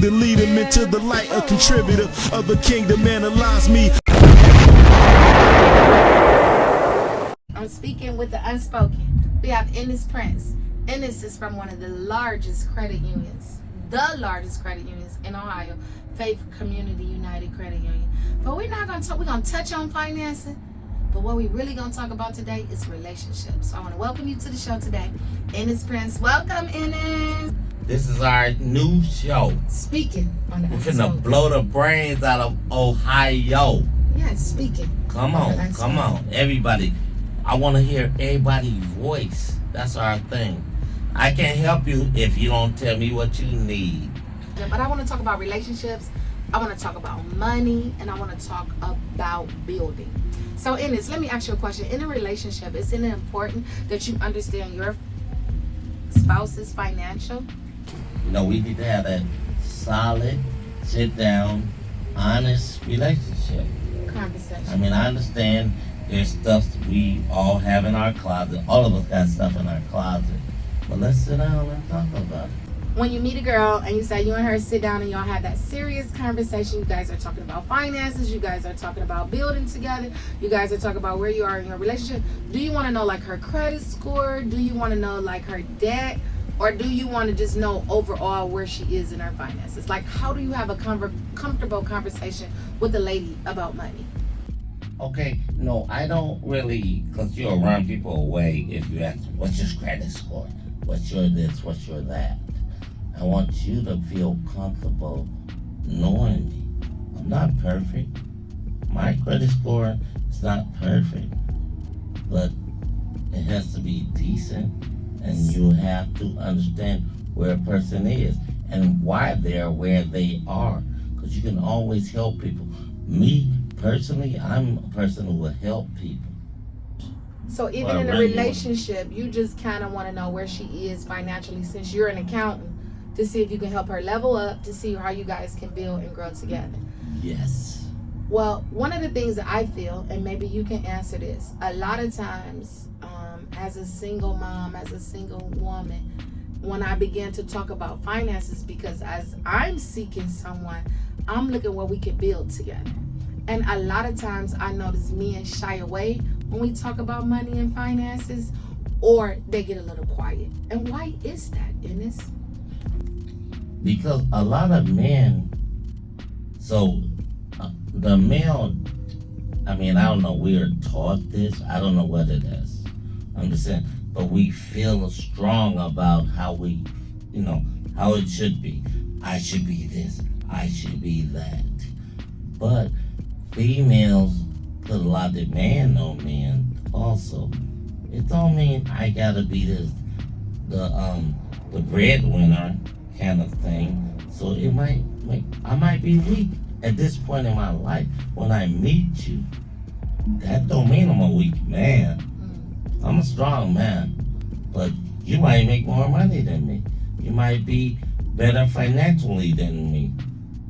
To lead him into the light, a contributor of the kingdom, analyze me. I'm speaking with the unspoken. We have Ennis Prince. Ennis is from one of the largest credit unions, in Ohio, Faith Community United Credit Union. But we're not gonna talk. We're gonna touch on financing. But what we really gonna talk about today is relationships. So I want to welcome you to the show today, Ennis Prince. Welcome, Ennis. This is our new show. Speaking on the We're finna blow the brains out of Ohio. Yes, speaking. Come on, everybody. I want to hear everybody's voice. That's our thing. I can't help you if you don't tell me what you need. But I want to talk about relationships. I want to talk about money, and I want to talk about building. So, Ennis, let me ask you a question. In a relationship, isn't it important that you understand your spouse's financial? You know, we need to have that solid, sit down, honest relationship. Conversation. I mean, I understand there's stuff we all have in our closet. All of us got stuff in our closet. But let's sit down and talk about it. When you meet a girl and you say you and her sit down and y'all have that serious conversation, you guys are talking about finances, you guys are talking about building together, you guys are talking about where you are in your relationship. Do you want to know like her credit score? Do you want to know like her debt? Or do you want to just know overall where she is in her finances? Like, how do you have a comfortable conversation with a lady about money? Okay, no, I don't really, because you'll run people away if you ask, what's your credit score? What's your this? What's your that? I want you to feel comfortable knowing me. I'm not perfect. My credit score is not perfect, but it has to be decent. And you have to understand where a person is and why they're where they are. Because you can always help people. Me, personally, I'm a person who will help people. So even in a relationship, you just kind of want to know where she is financially since you're an accountant to see if you can help her level up, to see how you guys can build and grow together. Yes. Well, one of the things that I feel, and maybe you can answer this, a lot of times, as a single mom, as a single woman, when I begin to talk about finances, because as I'm seeking someone, I'm looking where we can build together. And a lot of times I notice men shy away when we talk about money and finances, or they get a little quiet. And why is that, Ennis? Because a lot of men, the male, I mean, I don't know, we're taught this, I don't know what it is. I'm just saying, but we feel strong about how we, how it should be. I should be this, I should be that. But females put a lot of demand on men also. It don't mean I gotta be the breadwinner kind of thing. So I might be weak at this point in my life. When I meet you, that don't mean I'm a weak man. I'm a strong man, but you might make more money than me. You might be better financially than me,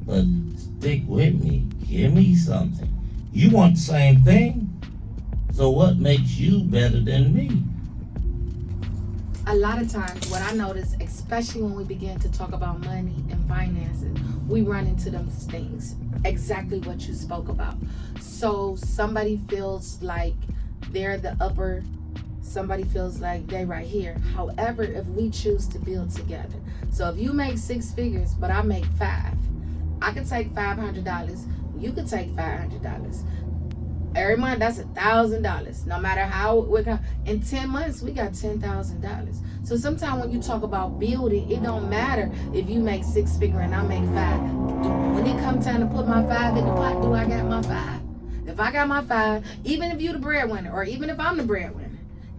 but stick with me. Give me something. You want the same thing, so what makes you better than me? A lot of times what I notice, especially when we begin to talk about money and finances, we run into those things, exactly what you spoke about. So somebody feels like they're the upper, somebody feels like they right here. However, if we choose to build together, so if you make 6 figures but I make 5, I can take $500, you can take $500. Every month that's $1,000. No matter how we're going, in 10 months we got $10,000. So sometimes when you talk about building, it don't matter if you make 6 figures and I make 5. When it comes time to put my 5 in the pot, do I got my 5? If I got my 5, even if you the breadwinner, or even if I'm the breadwinner,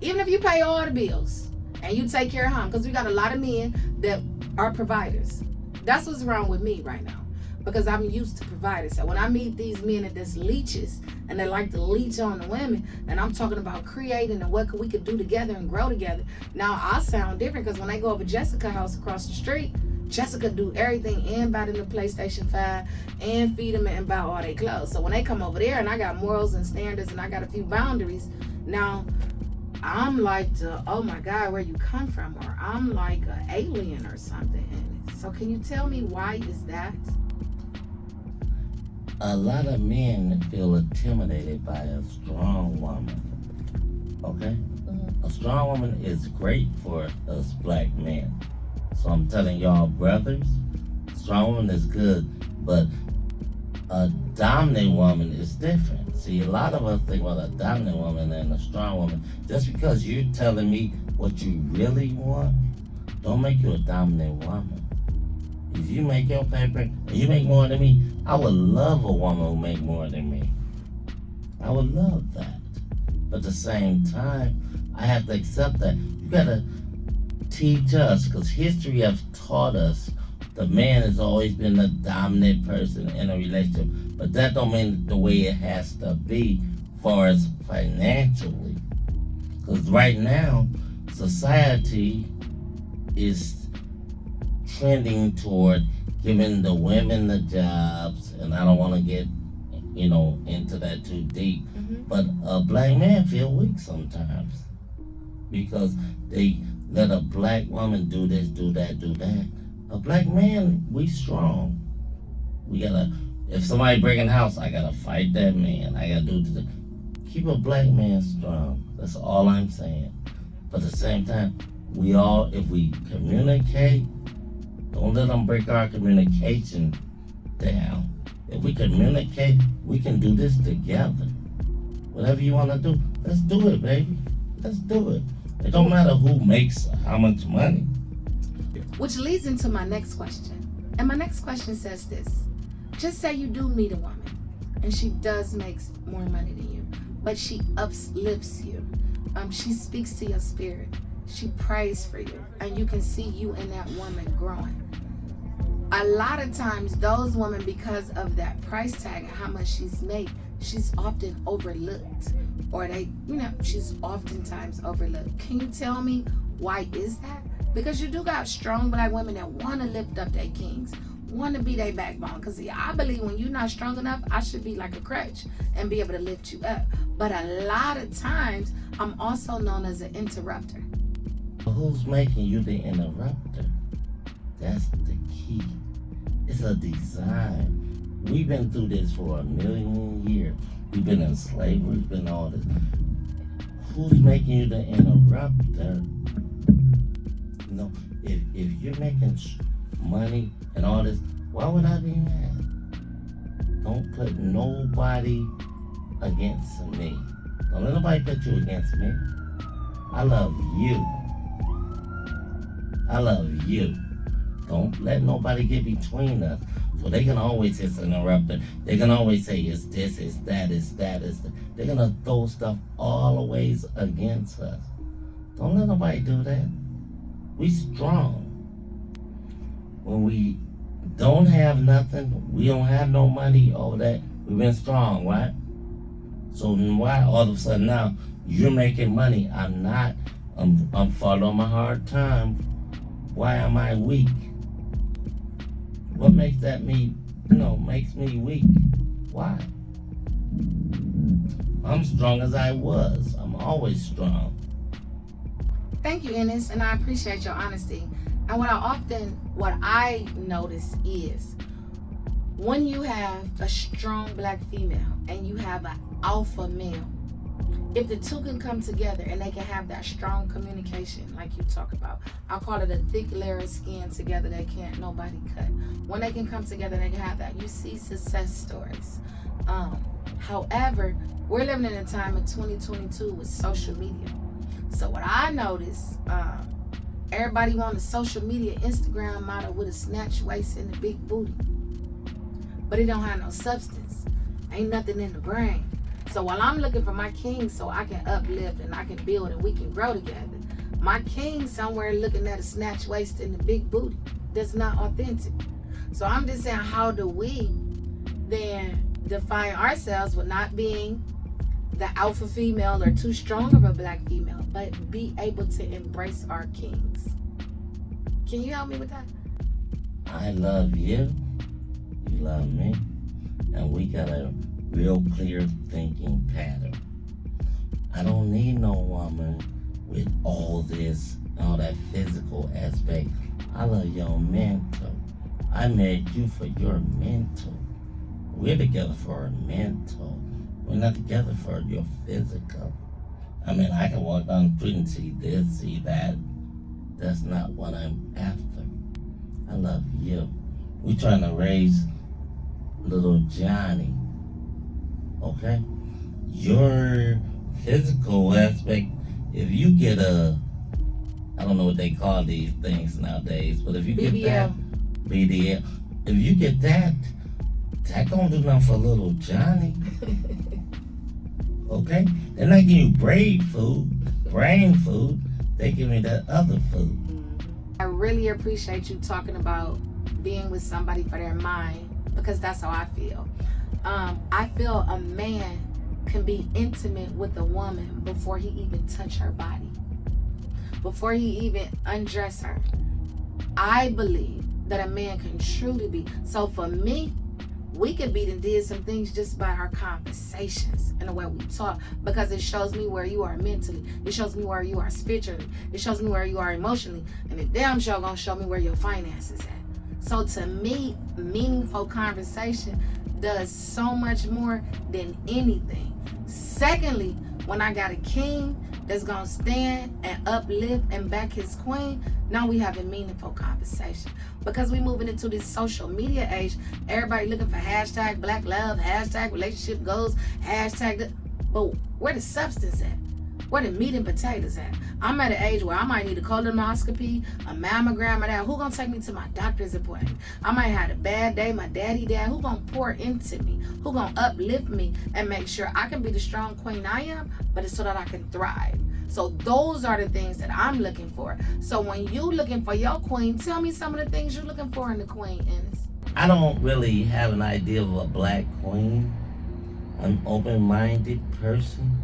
even if you pay all the bills and you take care of home, because we got a lot of men that are providers. That's what's wrong with me right now, because I'm used to providers. So when I meet these men that just leeches and they like to leech on the women, and I'm talking about creating and what we could do together and grow together. Now I sound different because when they go over Jessica's house across the street, Jessica do everything and buy them the PlayStation 5 and feed them and buy all their clothes. So when they come over there and I got morals and standards and I got a few boundaries, now I'm like, oh my God, where you come from? Or I'm like an alien or something. So can you tell me why is that? A lot of men feel intimidated by a strong woman. Okay? A strong woman is great for us black men. So I'm telling y'all, brothers, a strong woman is good, but a dominant woman is different. See, a lot of us think about a dominant woman and a strong woman. Just because you're telling me what you really want, don't make you a dominant woman. If you make your paper and you make more than me, I would love a woman who make more than me. I would love that. But at the same time, I have to accept that. You gotta teach us, because history has taught us the man has always been the dominant person in a relationship. But that don't mean the way it has to be far as financially. Because right now, society is trending toward giving the women the jobs, and I don't want to get, into that too deep. But a black man feel weak sometimes because they let a black woman do this, do that, do that. A black man, we strong. We gotta, if somebody break in the house, I gotta fight that man. I gotta do this. Keep a black man strong. That's all I'm saying. But at the same time, if we communicate, don't let them break our communication down. If we communicate, we can do this together. Whatever you want to do, let's do it, baby. Let's do it. It don't matter who makes how much money. Which leads into my next question. And my next question says this. Just say you do meet a woman and she does make more money than you, but she uplifts you. She speaks to your spirit. She prays for you, and you can see you and that woman growing. A lot of times those women, because of that price tag and how much she's made, she's often overlooked, or she's oftentimes overlooked. Can you tell me why is that? Because you do got strong black women that want to lift up their kings, want to be their backbone. Because I believe when you're not strong enough, I should be like a crutch and be able to lift you up. But a lot of times, I'm also known as an interrupter. Who's making you the interrupter? That's the key. It's a design. We've been through this for 1,000,000 years. We've been in slavery, we've been all this. Who's making you the interrupter? If you're making money and all this, why would I be mad? Don't put nobody against me. Don't let nobody put you against me. I love you. I love you. Don't let nobody get between us. So they can always say it's an interrupter. They can always say it's this, it's that, it's that, it's that. They're gonna throw stuff all the ways against us. Don't let nobody do that. We strong. When we don't have nothing, we don't have no money, all that, we've been strong, right? So why all of a sudden now you're making money? I'm not. I'm following my hard time. Why am I weak? What makes that makes me weak? Why? I'm strong as I was. I'm always strong. Thank you, Ennis, and I appreciate your honesty. And what I notice is when you have a strong black female and you have an alpha male, if the two can come together and they can have that strong communication like you talk about, I'll call it a thick layer of skin together that can't nobody cut. When they can come together, they can have that. You see success stories. However, we're living in a time of 2022 with social media. So what I notice, everybody want a social media Instagram model with a snatch waist and a big booty, but it don't have no substance. Ain't nothing in the brain. So while I'm looking for my king so I can uplift and I can build and we can grow together, my king somewhere looking at a snatch waist and a big booty. That's not authentic. So I'm just saying, how do we then define ourselves with not being the alpha female or too strong of a black female, but be able to embrace our kings? Can you help me with that? I love you. You love me. And we got a real clear thinking pattern. I don't need no woman with all this, all that physical aspect. I love your mental. I married you for your mental. We're together for our mental. We're not together for your physical. I mean, I can walk down the street and see this, see that. That's not what I'm after. I love you. We're trying to raise little Johnny. Okay? Your physical aspect, if you get I don't know what they call these things nowadays, but if you get that, BDL, if you get that don't do nothing for little Johnny. Okay? They're not giving you brain food. They give me that other food. I really appreciate you talking about being with somebody for their mind, because that's how I feel. I feel a man can be intimate with a woman before he even touch her body, before he even undress her. I believe that a man can truly be. So for me, we could be and did some things just by our conversations and the way we talk, because it shows me where you are mentally, it shows me where you are spiritually, it shows me where you are emotionally, and it damn sure gonna show me where your finances at. So to me, meaningful conversation does so much more than anything. Secondly, when I got a king that's gonna stand and uplift and back his queen, now we have a meaningful conversation. Because we moving into this social media age, everybody looking for hashtag black love, hashtag relationship goals, hashtag but where the substance at? Where the meat and potatoes at? I'm at an age where I might need a colonoscopy, a mammogram, or that. Who gonna take me to my doctor's appointment? I might have a bad day, my daddy dad. Who gonna pour into me? Who gonna uplift me and make sure I can be the strong queen I am, but it's so that I can thrive. So those are the things that I'm looking for. So when you looking for your queen, tell me some of the things you're looking for in the queen, Ennis. I don't really have an idea of a black queen. I'm an open-minded person,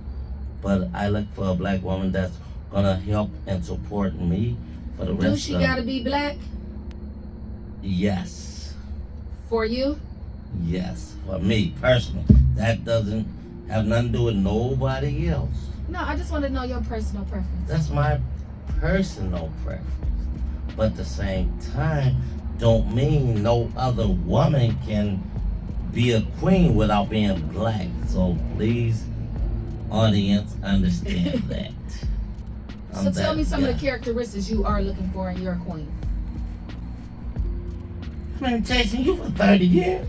but I look for a black woman that's gonna help and support me for the rest of. Do she gotta be black? Yes. For you? Yes, for me personally. That doesn't have nothing to do with nobody else. No, I just want to know your personal preference. That's my personal preference. But at the same time, don't mean no other woman can be a queen without being black. So please, audience, understand that. So tell me some of the characteristics you are looking for in your queen. I've been chasing you for 30 years.